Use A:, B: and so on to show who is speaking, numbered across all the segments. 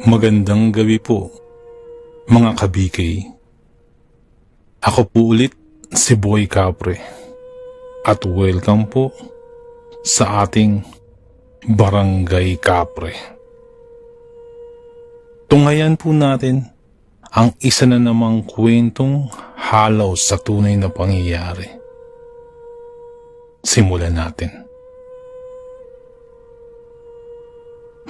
A: Magandang gabi po, mga kabikay. Ako po ulit si Boy Capre at welcome po sa ating Barangay Capre. Tunghayan po natin ang isa na namang kwentong halaw sa tunay na pangyayari. Simulan natin.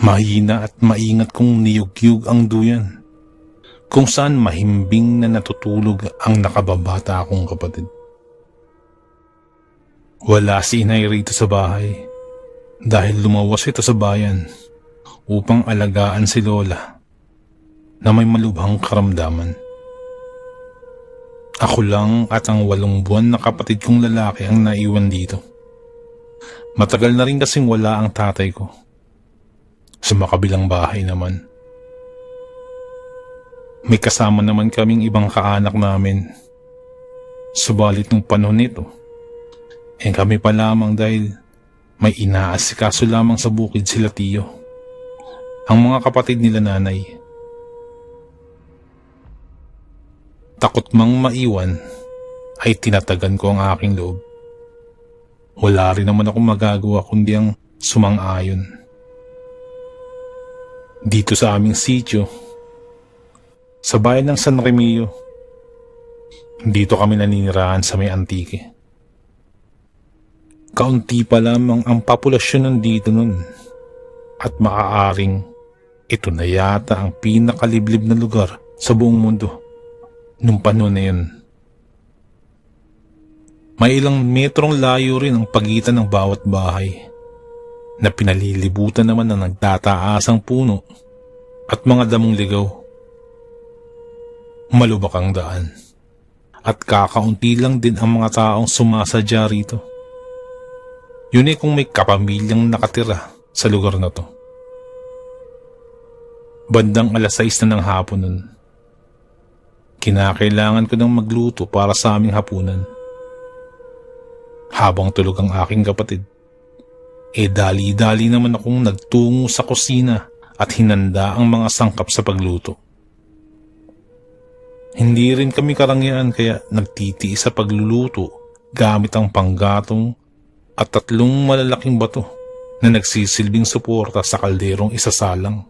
A: Mahina at maingat kong niyugyug ang duyan, kung saan mahimbing na natutulog ang nakababata akong kapatid. Wala si inay rito sa bahay dahil lumawas ito sa bayan upang alagaan si Lola na may malubhang karamdaman. Ako lang at ang 8 buwan na kapatid kong lalaki ang naiwan dito. Matagal na rin kasing wala ang tatay ko. Sa makabilang bahay naman, may kasama naman kaming ibang kaanak namin. Subalit nung panahon nito, kami pa lamang dahil may inaasikaso lamang sa bukid sila tiyo, ang mga kapatid nila nanay. Takot mang maiwan ay tinatagan ko ang aking loob. Wala rin naman akong magagawa kundi ang sumang-ayon. Dito sa aming sitio, sa bayan ng San Remillo, dito kami naninirahan sa may Antique. Kaunti pa lamang ang populasyon nandito nun at maaaring ito na yata ang pinakaliblib na lugar sa buong mundo nung panahon na yun. May ilang metrong layo rin ang pagitan ng bawat bahay na pinalilibutan naman ng nagtataasang puno at mga damong ligaw. Malubak ang daan at kakaunti lang din ang mga taong sumasadya rito. Yun kung may kapamilyang nakatira sa lugar na to. Bandang 6:00 na ng hapon nun. Kinakailangan ko ng magluto para sa aming hapunan. Habang tulog ang aking kapatid, dali-dali naman akong nagtungo sa kusina at hinanda ang mga sangkap sa pagluto. Hindi rin kami karangyaan kaya nagtitiis sa pagluluto gamit ang panggatong at 3 malalaking bato na nagsisilbing suporta sa kalderong isasalang.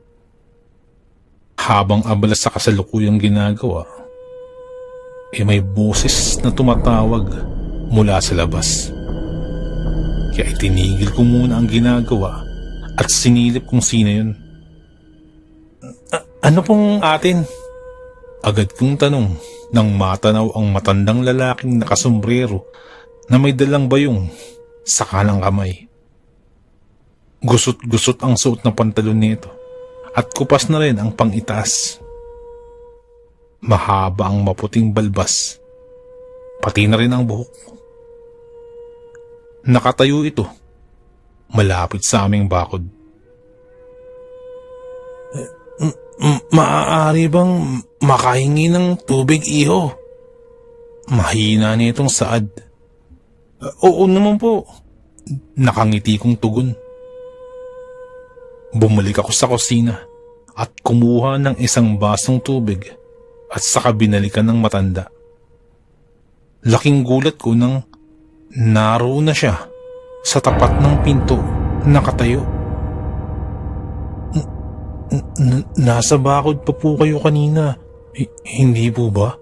A: Habang abala sa kasalukuyang ginagawa, may boses na tumatawag mula sa labas. Kaya itinigil ko muna ang ginagawa at sinilip kung sino yun. Ano pong atin? Agad kong tanong nang matanaw ang matandang lalaking nakasombrero na may dalang bayong sa kanang kamay. Gusot-gusot ang suot na pantalon nito at kupas na rin ang pang-itaas. Mahaba ang maputing balbas, pati na rin ang buhok. Nakatayo ito, malapit sa aming bakod. Maaari bang makahingi ng tubig, iho? Mahina nitong saad. Oo naman po, nakangiti kong tugon. Bumalik ako sa kusina at kumuha ng isang basong tubig at saka binalikan ng matanda. Laking gulat ko nang naroon na siya sa tapat ng pinto, nakatayo. Nasa bakod pa po kayo kanina, hindi po ba?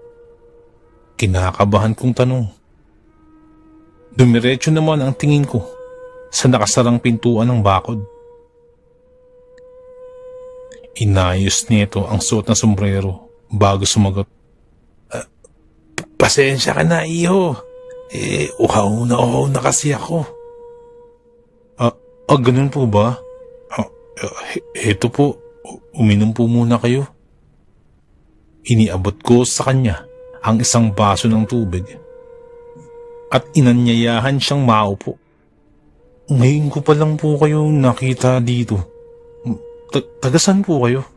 A: Kinakabahan kong tanong. Dumiretso naman ang tingin ko sa nakasarang pintuan ng bakod. Inayos nito ang suot na sombrero bago sumagot. Pasensya ka na, iho. Uhaw na kasi ako. Ganun po ba? Eto po, uminom po muna kayo. Iniabot ko sa kanya ang isang baso ng tubig at inanyayahan siyang maupo. Ngayon ko pa lang po kayo nakita dito. Tagasan po kayo?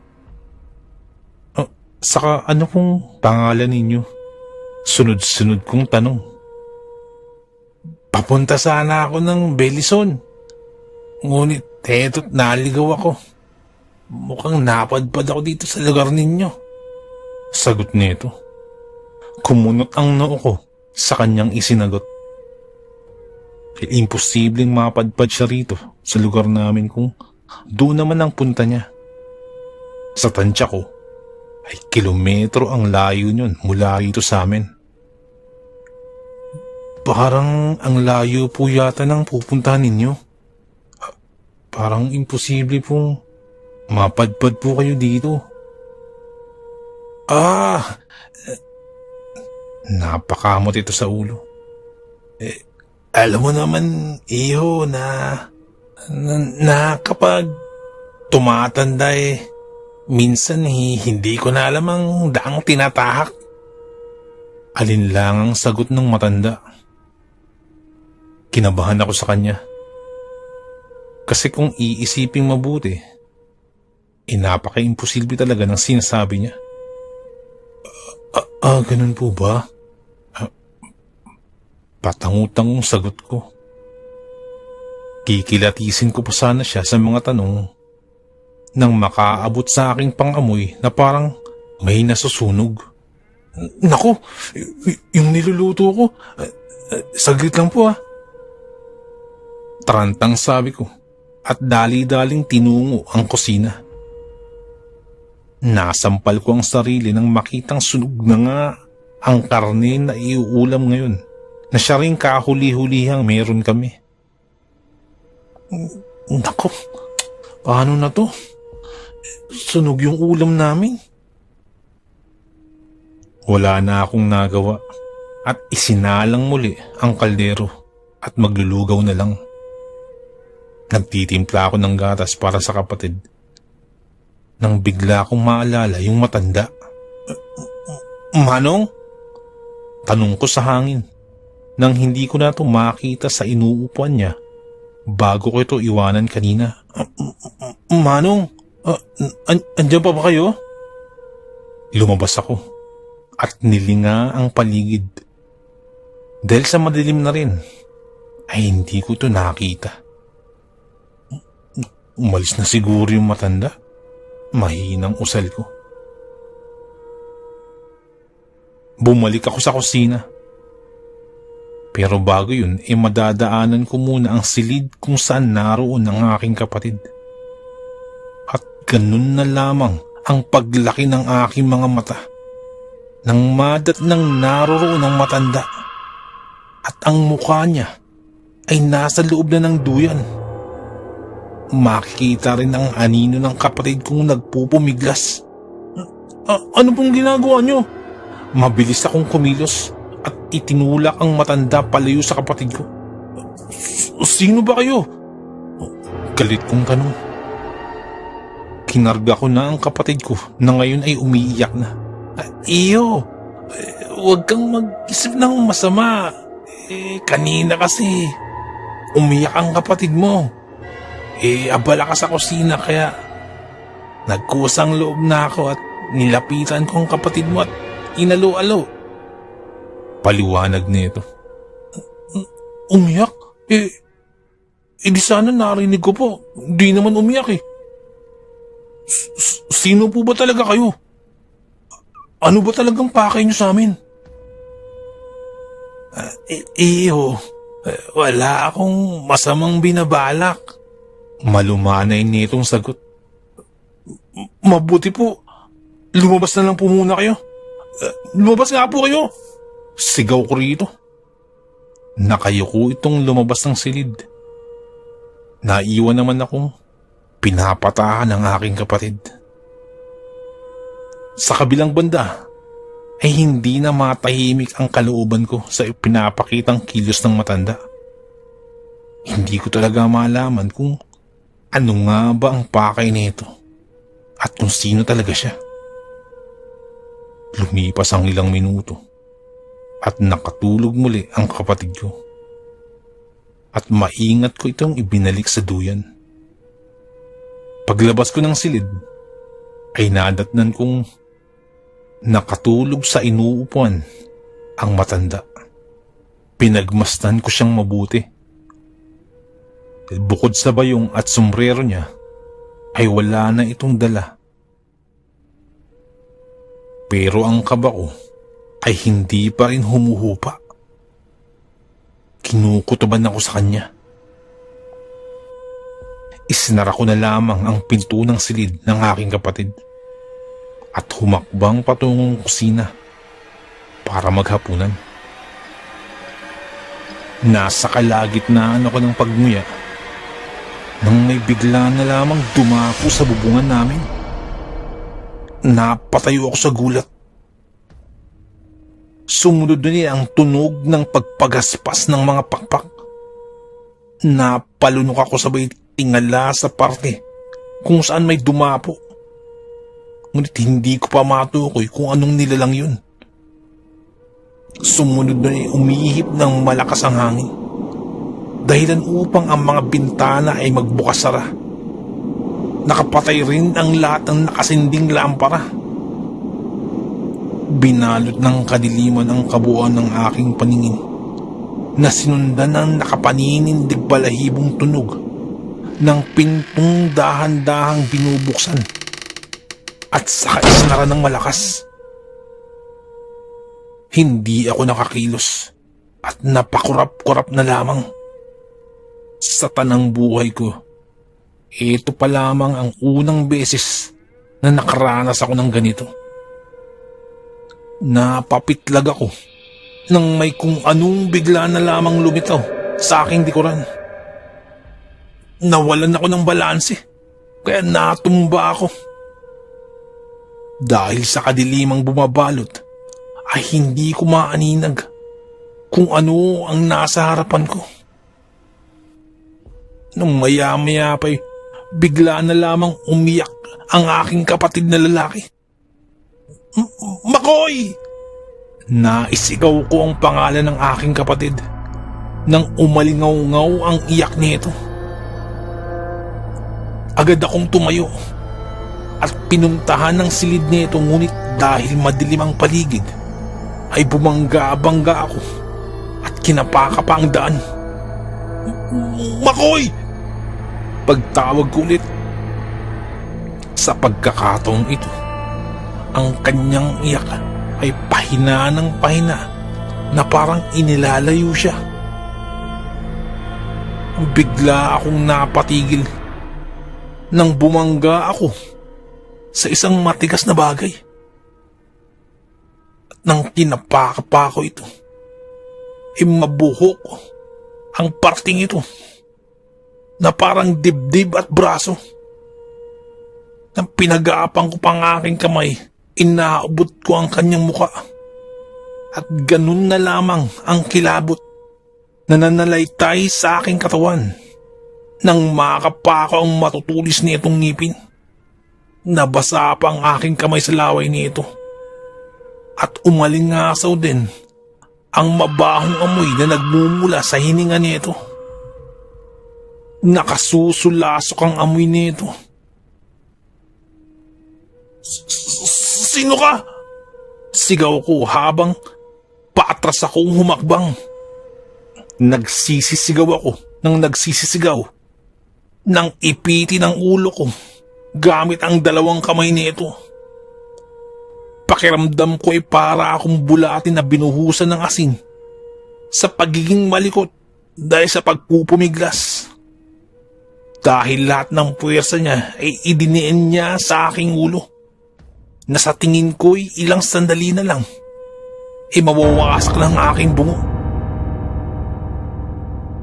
A: Saka ano pong pangalan ninyo? Sunod-sunod kong tanong. Papunta sana ako ng Belison. Ngunit eto't naligaw ako. Mukhang napadpad ako dito sa lugar ninyo. Sagot nito. Kumunot ang noo ko sa kanyang isinagot. Imposibleng mapadpad siya rito sa lugar namin kung doon naman ang punta niya. Sa tansya ko, ay kilometro ang layo niyon mula rito sa amin. Parang ang layo po yata ng pupuntahan ninyo. Parang imposible pong mapadpad po kayo dito. Napakamot ito sa ulo. Alam mo naman, iho, na kapag tumatanda minsan hindi ko na alam ang daang tinatahak. Alinlang ang sagot ng matanda. Kinabahan ako sa kanya. Kasi kung iisiping mabuti, napaka-imposible talaga ng sinasabi niya. Ganun po ba? Patangutang sagot ko. Kikilatisin ko pa sana siya sa mga tanong nang makaabot sa aking pangamoy na parang may nasusunog. Naku, yung niluluto ko, saglit lang po Tarantang sabi ko at dali-daling tinungo ang kusina. Nasampal ko ang sarili nang makitang sunog na nga ang karne na iuulam ngayon na siya rin kahuli-hulihang meron kami. Nako, paano na to? Sunog yung ulam namin. Wala na akong nagawa at isinalang muli ang kaldero at maglulugaw na lang. Nagtitimpla ako ng gatas para sa kapatid. Nang bigla akong maalala yung matanda. Manong? Tanong ko sa hangin nang hindi ko na ito makita sa inuupuan niya bago ko ito iwanan kanina. Manong? Andyan pa ba kayo? Lumabas ako at nilinga ang paligid. Dahil sa madilim na rin ay hindi ko ito nakita. Umalis na siguro yung matanda. Mahinang usal ko. Bumalik ako sa kusina. Pero bago yun, madadaanan ko muna ang silid kung saan naroon ang aking kapatid. At ganun na lamang ang paglaki ng aking mga mata nang madat nang naroroon ang matanda. At ang mukha niya ay nasa loob na ng duyan. Makikita rin ang anino ng kapatid kong nagpupumiglas. Ano pong ginagawa niyo? Mabilis akong kumilos at itinulak ang matanda palayo sa kapatid ko. Sino ba kayo? Galit kong tanong. Kinarga ko na ang kapatid ko na ngayon ay umiiyak na. Iyo, huwag kang mag-isip ng masama. Kanina kasi umiyak ang kapatid mo. Abala ka sa kusina kaya nagkusang loob na ako at nilapitan ko ang kapatid mo at inalo-alo. Paliwanag nito. Umiyak? Di sana narinig ko po. Di naman umiyak Sino po ba talaga kayo? Ano ba talagang pakay niyo sa amin? Wala akong masamang binabalak. Malumanay nitong sagot. Mabuti po. Lumabas na lang po muna kayo. Lumabas nga po kayo. Sigaw ko rito. Nakayuko itong lumabas ng silid. Naiwan naman akong pinapatahan ng aking kapatid. Sa kabilang banda ay hindi na matahimik ang kalooban ko sa pinapakitang kilos ng matanda. Hindi ko talaga malaman kung ano nga ba ang pakay nito at kung sino talaga siya. Lumipas ang ilang minuto at nakatulog muli ang kapatid ko. At maingat ko itong ibinalik sa duyan. Paglabas ko ng silid ay nadatnan kong nakatulog sa inuupuan ang matanda. Pinagmasdan ko siyang mabuti. Bukod sa bayong at sombrero niya, ay wala na itong dala. Pero ang kaba ko ay hindi pa rin humuhupa. Kinukutuban ako sa kanya. Isinara ko na lamang ang pinto ng silid ng aking kapatid at humakbang patungong kusina para maghapunan. Nasa kalagitnaan ako ng pagmuya nang may bigla na lamang dumako sa bubungan namin. Napatayo ako sa gulat. Sumunod na ang tunog ng pagpagaspas ng mga pakpak. Napalunok ako sabay tingala sa parte kung saan may dumapo. Ngunit hindi ko pa matukoy kung anong nilalang yun. Sumunod na umihip ng malakas ang hangin. Dahilan upang ang mga bintana ay magbukas-sara. Nakapatay rin ang lahat ng nakasinding lampara. Binalot ng kadiliman ang kabuuan ng aking paningin na sinundan ng nakapaninindig balahibong tunog ng pintong dahan-dahang binubuksan at saka isinara ng malakas. Hindi ako nakakilos at napakurap-kurap na lamang. Sa tanang buhay ko, ito pa lamang ang unang beses na nakaranas ako ng ganito. Napapitlag ako nang may kung anong bigla na lamang lumitaw sa aking likuran. Nawalan ako ng balanse kaya natumba ako. Dahil sa kadilimang bumabalot ay hindi ko maaninag kung ano ang nasa harapan ko. Nung maya-maya pa'y bigla na lamang umiyak ang aking kapatid na lalaki. Makoy! Naisigaw ko ang pangalan ng aking kapatid nang umalingaw-ngaw ang iyak nito. Agad akong tumayo at pinuntahan ng silid nito, ngunit dahil madilim ang paligid ay bumangga-bangga ako at kinapaka pa ang daan. Makoy! Pagtawag ko ulit. Sa pagkakataong ito, ang kanyang iyak ay pahina ng pahina na parang inilalayo siya. Bigla akong napatigil nang bumangga ako sa isang matigas na bagay. At nang kinapaka pa ko ito, mabuhok ang parting ito na parang dibdib at braso. Nang pinag-aapang ko pang aking kamay, inaabot ko ang kanyang muka. At ganun na lamang ang kilabot na nanalaitay sa aking katawan nang makapa ko ang matutulis nitong ngipin. Nabasa pa ang aking kamay sa laway nito. At umalingasaw din ang mabahong amoy na nagmumula sa hininga nito. Nakasusulasok ang amoy nito. Sino ka? Sigaw ko habang paatras akong humakbang. Nagsisisigaw ako nang nagsisisigaw nang ipiti ng ulo ko gamit ang dalawang kamay nito. Pakiramdam ko ay para akong bulatin na binuhusan ng asin sa pagiging malikot dahil sa pagpupumiglas. Dahil lahat ng puwersa niya ay idiniin niya sa aking ulo na sa tingin ko'y ilang sandali na lang mawawasak ng aking bungo.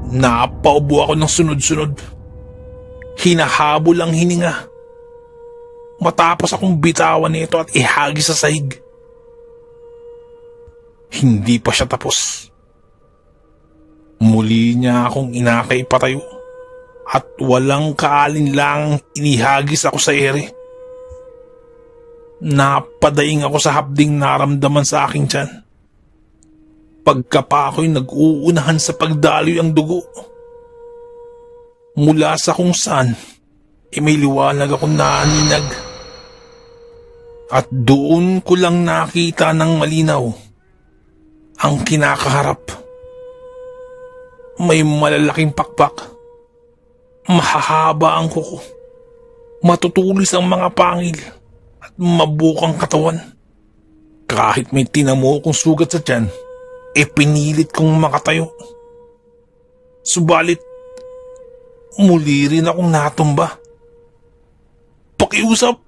A: Napaubo ako ng sunod-sunod. Hinahabol ang hininga matapos akong bitawan nito at ihagis sa sahig. Hindi pa siya tapos. Muli niya akong inakay patayo at walang kaalinlangang inihagis ako sa ere. Napadaing ako sa hapding naramdaman sa aking tiyan. Pagkapa ako'y nag-uunahan sa pagdaloy ang dugo. Mula sa kung saan, may liwanag akong naaninag. At doon ko lang nakita ng malinaw ang kinakaharap. May malalaking pakpak. Mahahaba ang kuko. Matutulis ang mga pangil at mabukang katawan. Kahit may tinamo kong sugat sa tiyan, pinilit kong makatayo. Subalit, muli rin akong natumba. Pakiusap!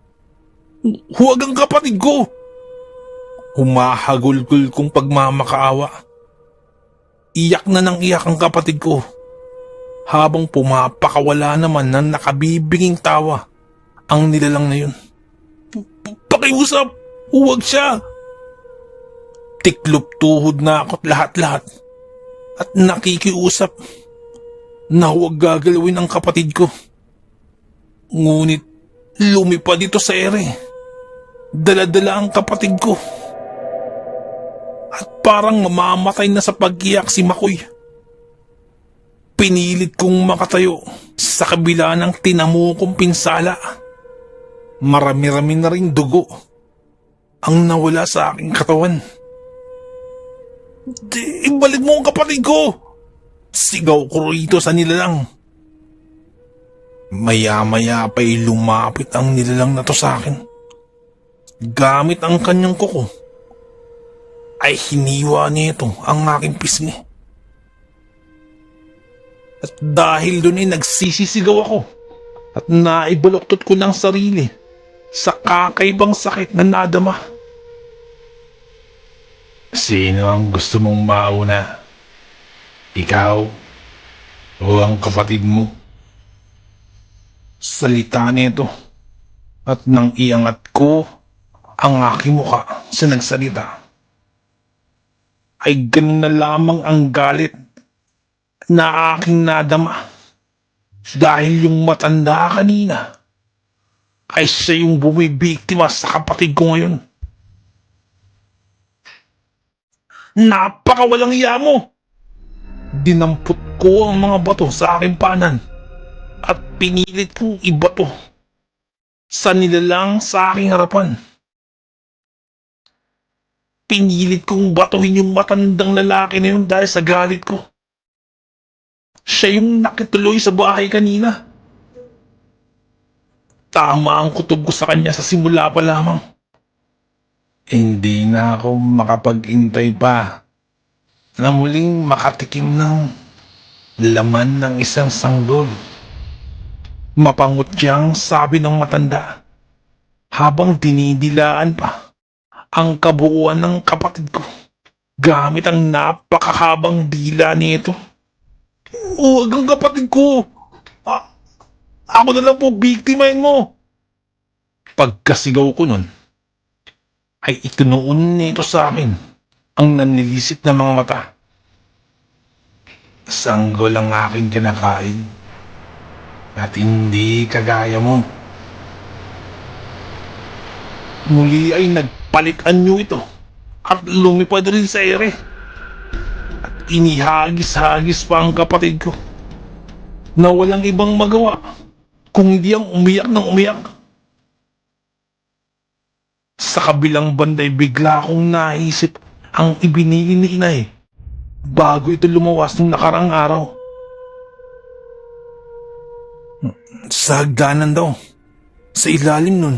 A: Huwag ang kapatid ko! Humahagulgul kong pagmamakaawa. Iyak na ng iyak ang kapatid ko, habang pumapakawala naman ng nakabibinging tawa ang nilalang na yun. Pakiusap! Huwag siya! Tiklop tuhod na ako't lahat-lahat at nakikiusap na huwag gagalawin ang kapatid ko. Ngunit lumipad ito sa ere. Dala-dala ang kapatid ko. At parang mamamatay na sa pag-iyak si Makoy. Pinilit kong makatayo sa kabila ng tinamo kong pinsala. Marami-rami na rin dugo ang nawala sa aking katawan. Ibalik mo ang kapatid ko! Sigaw ko rito sa nilalang. Maya-maya pa'y lumapit ang nilalang na to sa akin. Gamit ang kanyang kuko, ay hiniwa nito ang aking pisngi. At dahil doon ay nagsisisigaw ako at naibaluktot ko ng sarili sa kakaibang sakit na nadama. Sino ang gusto mong mauna? Ikaw o ang kapatid mo? Salita nito at nang iangat ko ang aking muka sa nagsalita, ay ganun na lamang ang galit na aking nadama dahil yung matanda kanina ay siya yung bumibiktima sa kapatid ko ngayon. Napakawalang iya mo! Dinampot ko ang mga bato sa aking panan at pinilit kong ibato sa nilalang sa aking harapan. Pinilit kong batuhin yung matandang lalaki na yun dahil sa galit ko. Siya yung nakituloy sa bahay kanina. Tama ang kutob ko sa kanya sa simula pa lamang. Hindi na ako makapag-intay pa na muling makatikim ng laman ng isang sanggol. Mapangutyang sabi ng matanda habang dinidilaan pa ang kabuuan ng kapatid ko gamit ang napakahabang dila nito. Huwag ang kapatid ko! Ako na lang po biktimahin mo! Pagkasigaw ko nun, ay itinuon nito sa akin ang nanilisit na mga mata. Sanggol ang aking kinakain at hindi kagaya mo. Muli ay nagpalit anyo ito at lumipad rin sa ere at inihagis-hagis pa ang kapatid ko na walang ibang magawa kung hindi ang umiyak ng umiyak. Sa kabilang banday bigla akong naisip ang ibinigin ni inay bago ito lumawas ng nakarang araw. Sa hagdanan daw, sa ilalim nun,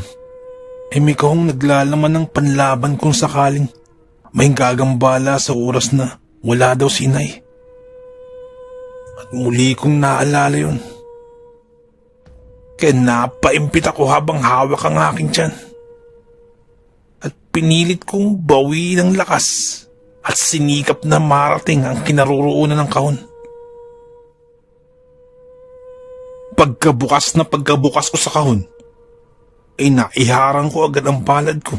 A: ay may kahong naglalaman ng panlaban kung sakaling may gagambala sa oras na wala daw si inay. At muli kong naalala yun. Kaya napaimpit ako habang hawak ang aking tiyan. At pinilit kong bawiin ang lakas at sinikap na marating ang kinaroroonan ng kahon. Pagkabukas ko sa kahon, ay naiharang ko agad ang palad ko.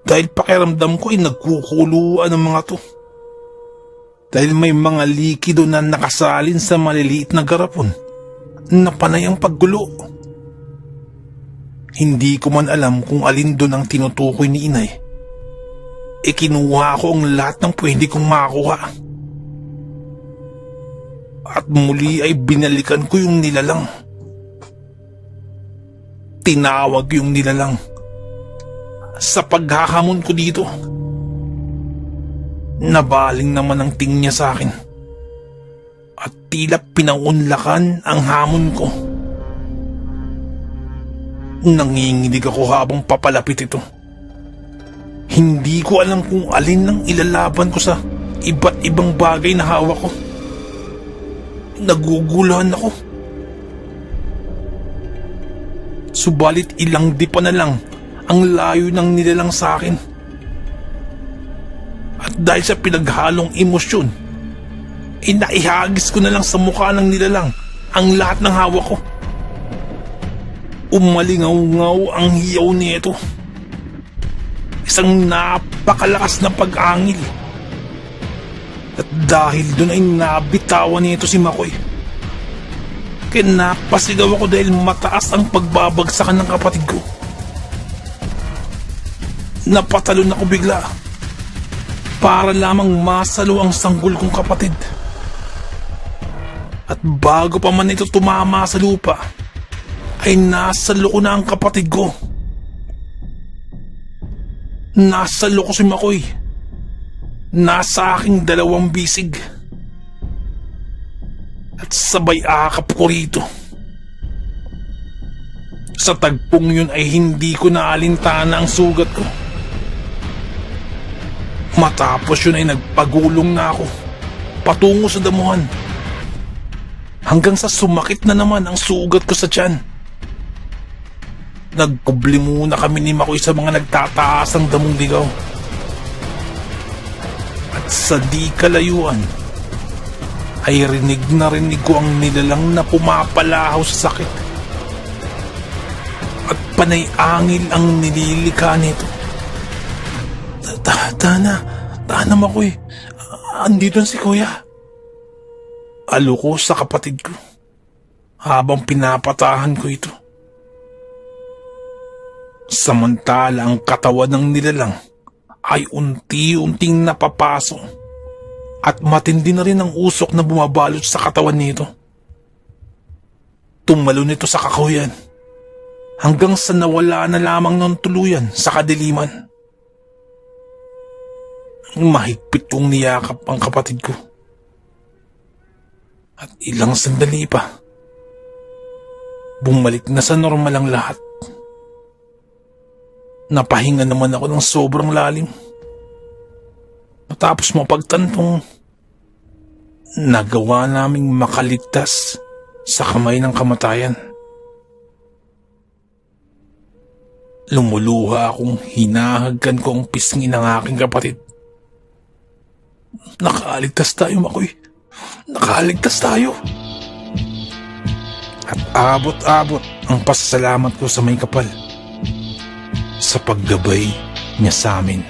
A: Dahil pakiramdam ko ay nagkukuluan ang mga to. Dahil may mga likido na nakasalin sa maliliit na garapon na panay ang paggulo. Hindi ko man alam kung alin doon ang tinutukoy ni inay. Kinuha ko ang lahat ng pwede kong makakuha. At muli ay binalikan ko yung nilalang. Tinawag yung nilalang. Sa paghahamon ko dito, nabaling naman ang tingin niya sa akin. At tila pinaunlakan ang hamon ko. Nanginginig ako habang papalapit ito. Hindi ko alam kung alin ang ilalaban ko sa iba't ibang bagay na hawak ko. Naguguluhan ako. Subalit ilang dipa na lang ang layo ng nilalang sa akin. At dahil sa pinaghalong emosyon, naihagis ko na lang sa mukha ng nilalang ang lahat ng hawak ko. Umalingaw-ngaw ang hiyaw nito. Isang napakalakas na pag-angil. At dahil doon ay nabitawan nito si Makoy. Kaya napasigaw ako dahil mataas ang pagbabagsakan ng kapatid ko. Napatalon ako bigla para lamang masalo ang sanggol kong kapatid. At bago pa man ito tumama sa lupa, ay nasalo ko na ang kapatid ko. Nasalo ko si Makoy. Nasa aking dalawang bisig. At sabay akap ko rito. Sa tagpong yun ay hindi ko naalintana ang sugat ko. Matapos yun ay nagpagulong na ako patungo sa damuhan. Hanggang sa sumakit na naman ang sugat ko sa tiyan. Nagkubli muna kami ni Makoy sa mga nagtataas ng damong ligaw. At sa di kalayuan, ay rinig ko ang nilalang na pumapalahaw sa sakit. At panay angil ang nililikha nito. Tana Makoy, andito si Kuya. Aloko sa kapatid ko habang pinapatahan ko ito. Samantala ang katawan ng nilalang ay unti-unting napapasok at matindi na rin ang usok na bumabalot sa katawan nito. Tumalon ito sa kakahuyan hanggang sa nawala na lamang ng tuluyan sa kadiliman. Mahigpit kong niyakap ang kapatid ko. At ilang sandali pa, bumalik na sa normal ang lahat. Napahinga naman ako ng sobrang lalim. Matapos mapagtantong nagawa naming makaligtas sa kamay ng kamatayan. Lumuluha akong hinahagkan ko ang pisngi ng aking kapatid. Nakaaligtas tayo, Makoy. Nakaaligtas tayo. At abot-abot ang pasasalamat ko sa may kapal sa paggabay niya sa amin.